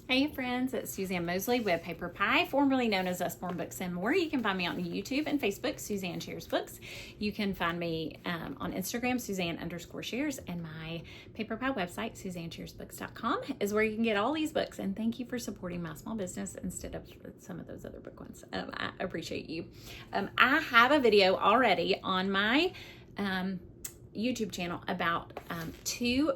Hey friends, it's Suzanne Mosley with PaperPie, formerly known as Usborne Books and More. You can find me on YouTube and Facebook, Suzanne Shares Books. You can find me on Instagram, Suzanne_shares, and my PaperPie website, SuzanneSharesBooks.com, is where you can get all these books. And thank you for supporting my small business instead of some of those other book ones. I appreciate you. I have a video already on my YouTube channel about two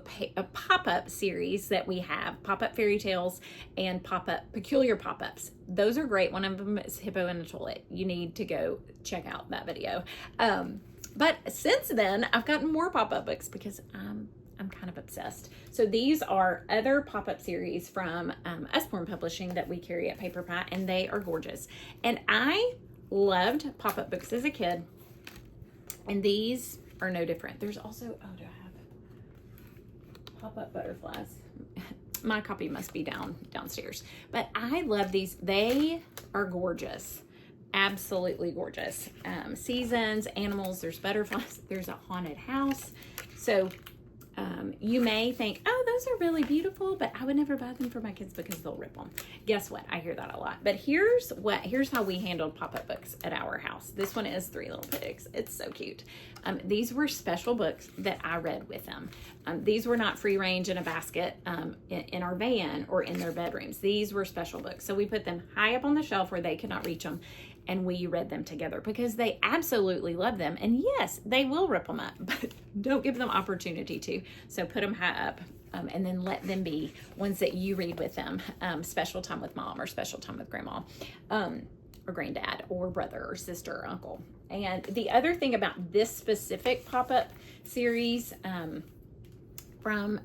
pop-up series that we have, pop-up fairy tales and pop-up peculiar pop-ups. Those are great. One of them is Hippo in a Toilet. You need to go check out that video. But since then, I've gotten more pop-up books because I'm kind of obsessed. So these are other pop-up series from Usborne Publishing that we carry at PaperPie, and they are gorgeous. And I loved pop-up books as a kid, and these are no different. There's also, do I have pop-up butterflies? My copy must be downstairs. But I love these. They are gorgeous. Absolutely gorgeous. Seasons, animals, there's butterflies, there's a haunted house. So you may think, oh, those are really beautiful, but I would never buy them for my kids because they'll rip them. Guess what? I hear that a lot. But here's how we handled pop-up books at our house. This one is Three Little Pigs. It's so cute. These were special books that I read with them. These were not free range in a basket in our van or in their bedrooms. These were special books. So we put them high up on the shelf where they could not reach them, and we read them together because they absolutely love them. And yes, they will rip them up, but don't give them opportunity to. So put them high up and then let them be ones that you read with them. Special time with mom or special time with grandma or granddad or brother or sister or uncle. And the other thing about this specific pop-up series from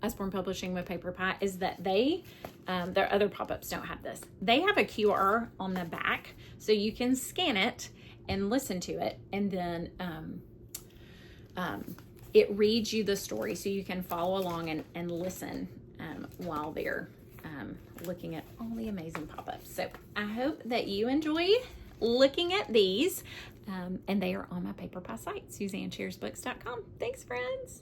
Usborne Publishing with PaperPie is that their other pop-ups don't have this. They have a QR on the back, so you can scan it and listen to it, and then it reads you the story, so you can follow along and listen while they're looking at all the amazing pop-ups. So I hope that you enjoy looking at these, and they are on my PaperPie site, SuzanneSharesBooks.com. Thanks, friends.